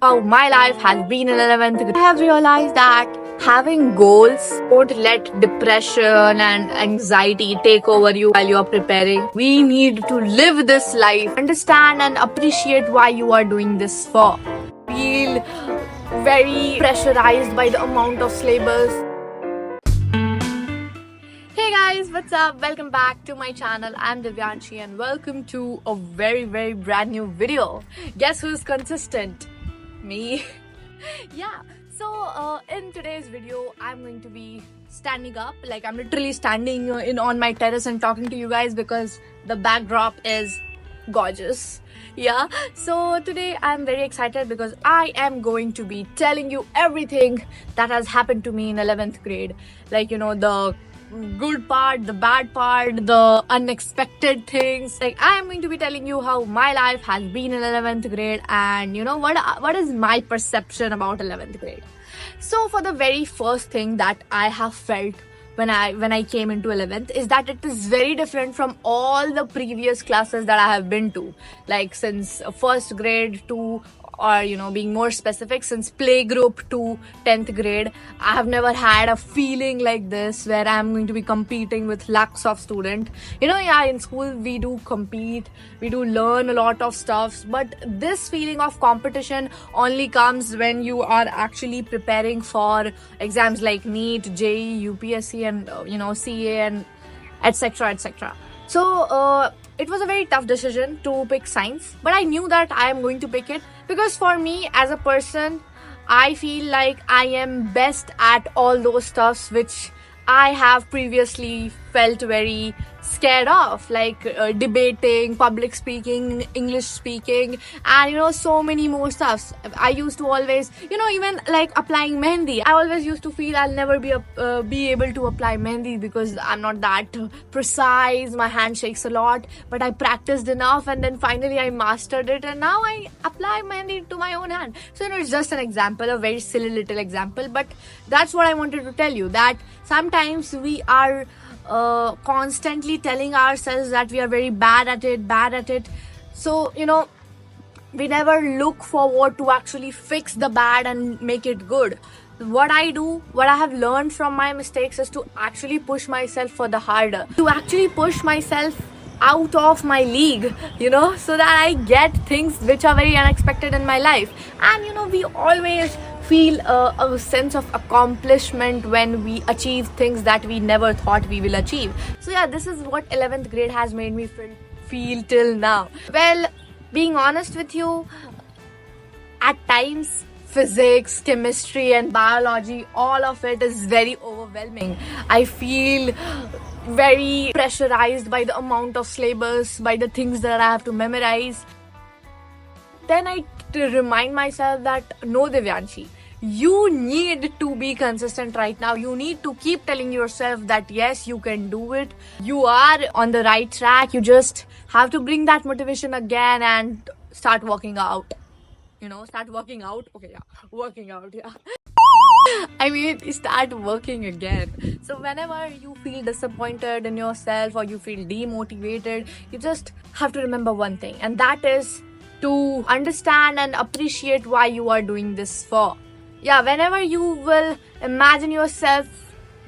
How my life has been in 11th grade. I have realized that having goals won't let depression and anxiety take over you while you are preparing. We need to live this life, understand and appreciate why you are doing this for. Feel very pressurized by the amount of syllabus. Hey guys, what's up? Welcome back to my channel. I'm Divyanshi and welcome to a very brand new video. Guess who's consistent? Me. Yeah, so in today's video I'm going to be standing up, like I'm literally standing in on my terrace and talking to you guys because the backdrop is gorgeous. Yeah, so today I'm very excited because I am going to be telling you everything that has happened to me in 11th grade, like the good part, the bad part, the unexpected things. Like I am going to be telling you how my life has been in 11th grade and what is my perception about 11th grade. So for the very first thing that I have felt when I came into 11th is that it is very different from all the previous classes that I have been to, like since first grade to, or being more specific, since playgroup to 10th grade. I have never had a feeling like this where I'm going to be competing with lakhs of students. Yeah, in school we do compete, we do learn a lot of stuff, but this feeling of competition only comes when you are actually preparing for exams like NEET, JEE, UPSC and CA and etc. So it was a very tough decision to pick science, but I knew that I am going to pick it because for me as a person, I feel like I am best at all those stuffs which I have previously felt very scared of, like debating, public speaking, English speaking, and so many more stuffs. I used to always, even like applying mehendi. I always used to feel I'll never be able to apply mehendi because I'm not that precise. My hand shakes a lot, but I practiced enough, and then finally I mastered it, and now I apply mehendi to my own hand. So it's just an example, a very silly little example, but that's what I wanted to tell you, that sometimes we are constantly telling ourselves that we are very bad at it. So we never look forward to actually fix the bad and make it good. What I have learned from my mistakes is to actually push myself for the harder, to actually push myself out of my league, so that I get things which are very unexpected in my life. And we always feel a sense of accomplishment when we achieve things that we never thought we will achieve. So yeah, this is what 11th grade has made me feel till now. Well, being honest with you, at times physics, chemistry and biology, all of it is very overwhelming. I feel very pressurized by the amount of syllabus, by the things that I have to memorize. Then I remind myself that no, Divyanshi, you need to be consistent right now. You need to keep telling yourself that yes, you can do it. You are on the right track. You just have to bring that motivation again and start working out. Start working out. Okay, yeah, working out, yeah. I mean, start working again. So whenever you feel disappointed in yourself or you feel demotivated, you just have to remember one thing, and that is to understand and appreciate why you are doing this for. Yeah, whenever you will imagine yourself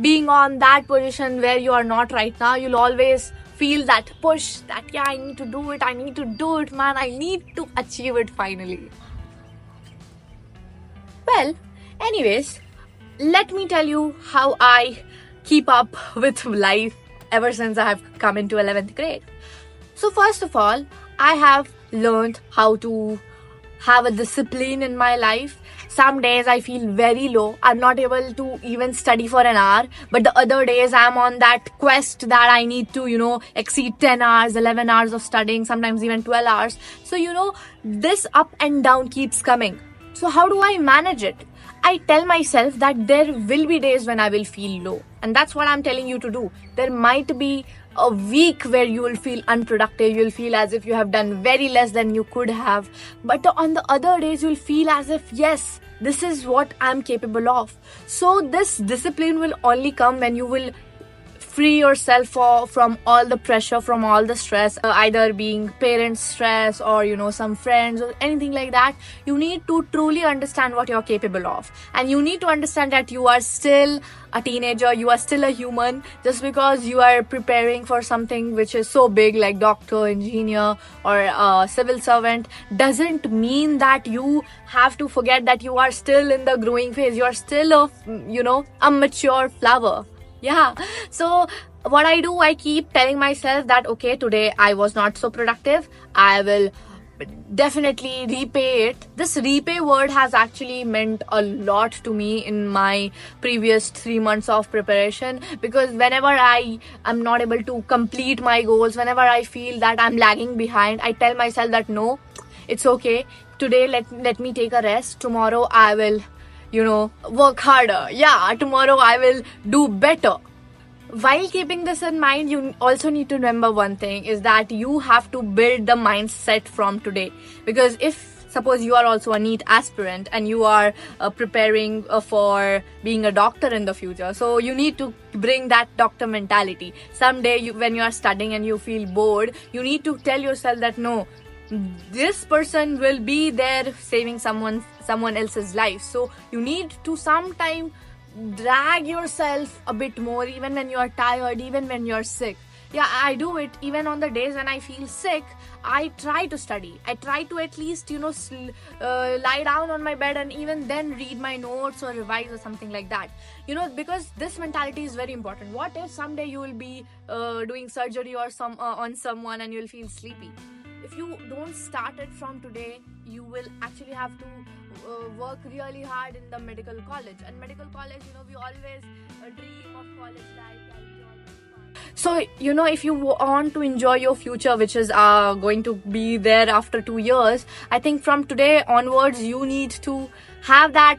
being on that position where you are not right now, you'll always feel that push, that yeah, I need to do it, man, I need to achieve it finally. Well, anyways, let me tell you how I keep up with life ever since I have come into 11th grade. So first of all, I have learned how to have a discipline in my life. Some days I feel very low. I'm not able to even study for an hour. But the other days I'm on that quest that I need to, exceed 10 hours, 11 hours of studying, sometimes even 12 hours. So, this up and down keeps coming. So how do I manage it? I tell myself that there will be days when I will feel low. And that's what I'm telling you to do. There might be a week where you will feel unproductive. You'll feel as if you have done very less than you could have. But on the other days, you'll feel as if, yes, this is what I'm capable of. So this discipline will only come when you will free yourself from all the pressure, from all the stress, either being parents stress or some friends or anything like that. You need to truly understand what you're capable of, and you need to understand that you are still a teenager, you are still a human. Just because you are preparing for something which is so big like doctor, engineer, or civil servant doesn't mean that you have to forget that you are still in the growing phase. You are still a mature flower. Yeah. So what I do, I keep telling myself that okay, today I was not so productive, I will definitely repay it. This repay word has actually meant a lot to me in my previous 3 months of preparation, because whenever I am not able to complete my goals, whenever I feel that I'm lagging behind, I tell myself that no, it's okay, today let me take a rest, tomorrow I will work harder. Yeah, tomorrow I will do better. While keeping this in mind, you also need to remember one thing, is that you have to build the mindset from today. Because if suppose you are also a NEET aspirant and you are preparing for being a doctor in the future, so you need to bring that doctor mentality. Someday when you are studying and you feel bored, you need to tell yourself that no, this person will be there saving someone else's life. So you need to sometime drag yourself a bit more, even when you are tired, even when you're sick. Yeah, I do it. Even on the days when I feel sick, I try to study. I try to at least lie down on my bed and even then read my notes or revise or something like that. Because this mentality is very important. What if someday you will be doing surgery or on someone and you'll feel sleepy? If you don't start it from today, you will actually have to work really hard in the medical college. And medical college, we always dream of college life. So, if you want to enjoy your future, which is going to be there after 2 years, I think from today onwards, you need to have that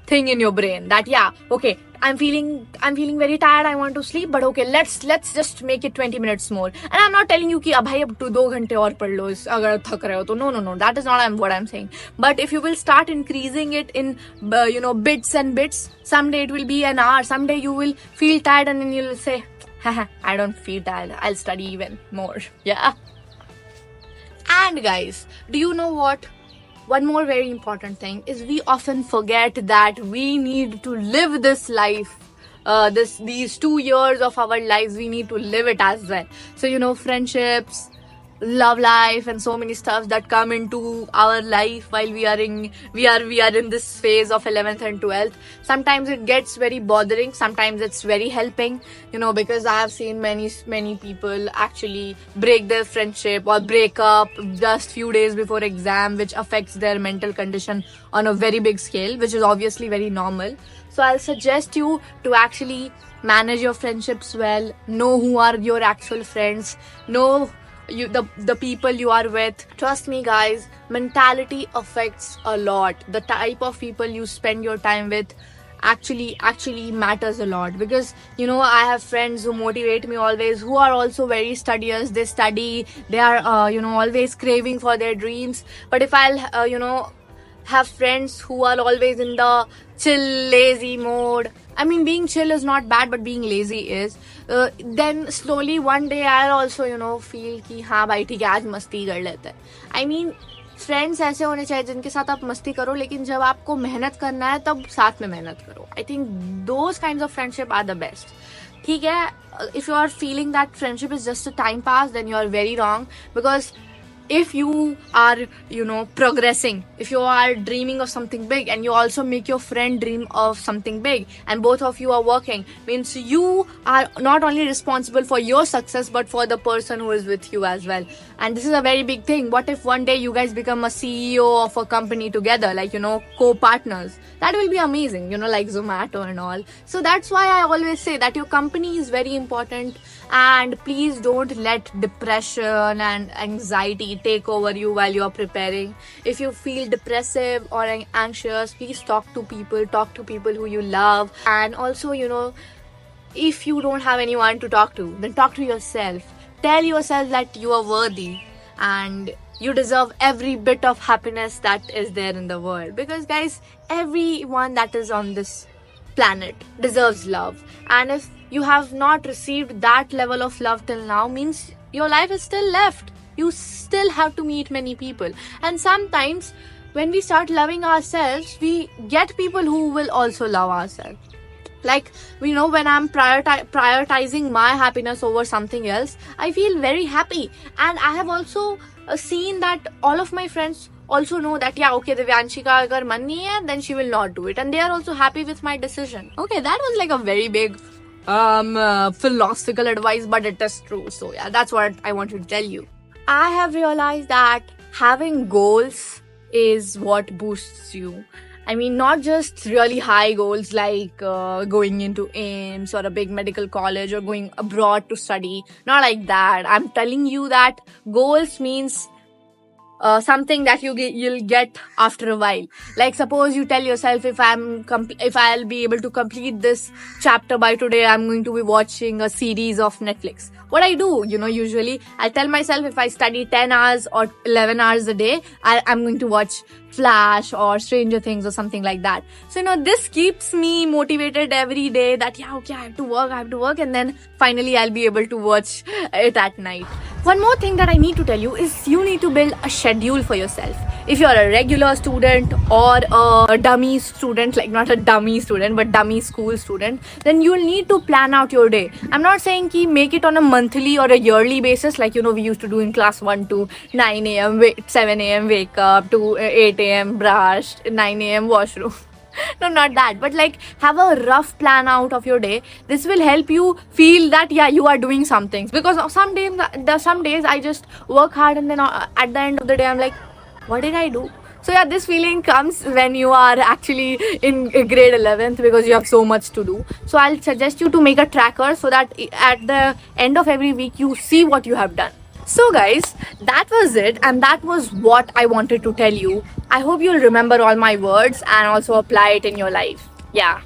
thing in your brain that, yeah, okay, I'm feeling very tired, I want to sleep, but okay, let's just make it 20 minutes more. And I'm not telling you कि भाई अब 2 घंटे और पढ़ लो अगर थक रहे हो तो no, that is not what I'm saying. But if you will start increasing it in bits and bits, someday it will be an hour, someday you will feel tired and then you'll say, haha, I don't feel tired, I'll study even more. Yeah. And guys, do you know what? One more very important thing is we often forget that we need to live this life. These 2 years of our lives, we need to live it as well. So friendships, love life, and so many stuff that come into our life while we are in this phase of 11th and 12th. Sometimes it gets very bothering, sometimes it's very helping, because I have seen many people actually break their friendship or break up just few days before exam, which affects their mental condition on a very big scale, which is obviously very normal. So I'll suggest you to actually manage your friendships well, know who are your actual friends, know the people you are with. Trust me guys, mentality affects a lot. The type of people you spend your time with actually matters a lot, because I have friends who motivate me always, who are also very studious. They study, they are always craving for their dreams. But if I'll have friends who are always in the chill, lazy mode, I mean, being chill is not bad, but being lazy is. Then slowly one day I'll also feel कि हाँ भाई ठीक है, आज मस्ती कर लेते हैं. I mean, फ्रेंड्स ऐसे होने चाहिए जिनके साथ आप मस्ती करो, लेकिन जब आपको मेहनत करना है तब साथ में मेहनत करो. I think those kinds of friendship are the best. ठीक है, if you are feeling that friendship is just a time pass, then you are very wrong. Because if you are progressing, if you are dreaming of something big and you also make your friend dream of something big, and both of you are working, means you are not only responsible for your success but for the person who is with you as well. And this is a very big thing. What if one day you guys become a CEO of a company together, like co-partners? That will be amazing, like Zomato and all. So that's why I always say that your company is very important, and please don't let depression and anxiety take over you while you are preparing. If you feel depressive or anxious, please talk to people who you love. And also, if you don't have anyone to talk to, then talk to yourself. Tell yourself that you are worthy and you deserve every bit of happiness that is there in the world. Because guys, everyone that is on this planet deserves love. And if you have not received that level of love till now, means your life is still left. You still have to meet many people. And sometimes when we start loving ourselves, we get people who will also love ourselves. Like, we know, when I'm prioritizing my happiness over something else, I feel very happy. And I have also seen that all of my friends also know that, yeah, okay, Divyanshi ka agar man nahi hai, then she will not do it, and they are also happy with my decision. Okay, that was like a very big philosophical advice, but it is true. So yeah, that's what I want to tell you. I have realized that having goals is what boosts you. I mean, not just really high goals like going into AIMS or a big medical college or going abroad to study. Not like that. I'm telling you that goals means something that you'll get after a while. Like, suppose you tell yourself, if I'll be able to complete this chapter by today, I'm going to be watching a series of Netflix. What I do, usually I tell myself, if I study 10 hours or 11 hours a day, I'm going to watch Flash or Stranger Things or something like that. So this keeps me motivated every day, that yeah, okay, I have to work, and then finally I'll be able to watch it at night. One more thing that I need to tell you is, you need to build a schedule for yourself. If you're a regular student or a dummy student, like not a dummy student but dummy school student, then you'll need to plan out your day. I'm not saying ki make it on a monthly or a yearly basis, like we used to do in class 1 to 9 a.m. 7 a.m. wake up, to 8 a.m. brush, 9 a.m. washroom. No, not that, but like, have a rough plan out of your day. This will help you feel that, yeah, you are doing some things. Because some days I just work hard, and then at the end of the day I'm like, what did I do? So yeah, this feeling comes when you are actually in grade 11th, because you have so much to do. So I'll suggest you to make a tracker, so that at the end of every week you see what you have done. So guys, that was it, and that was what I wanted to tell you. I hope you'll remember all my words and also apply it in your life. Yeah.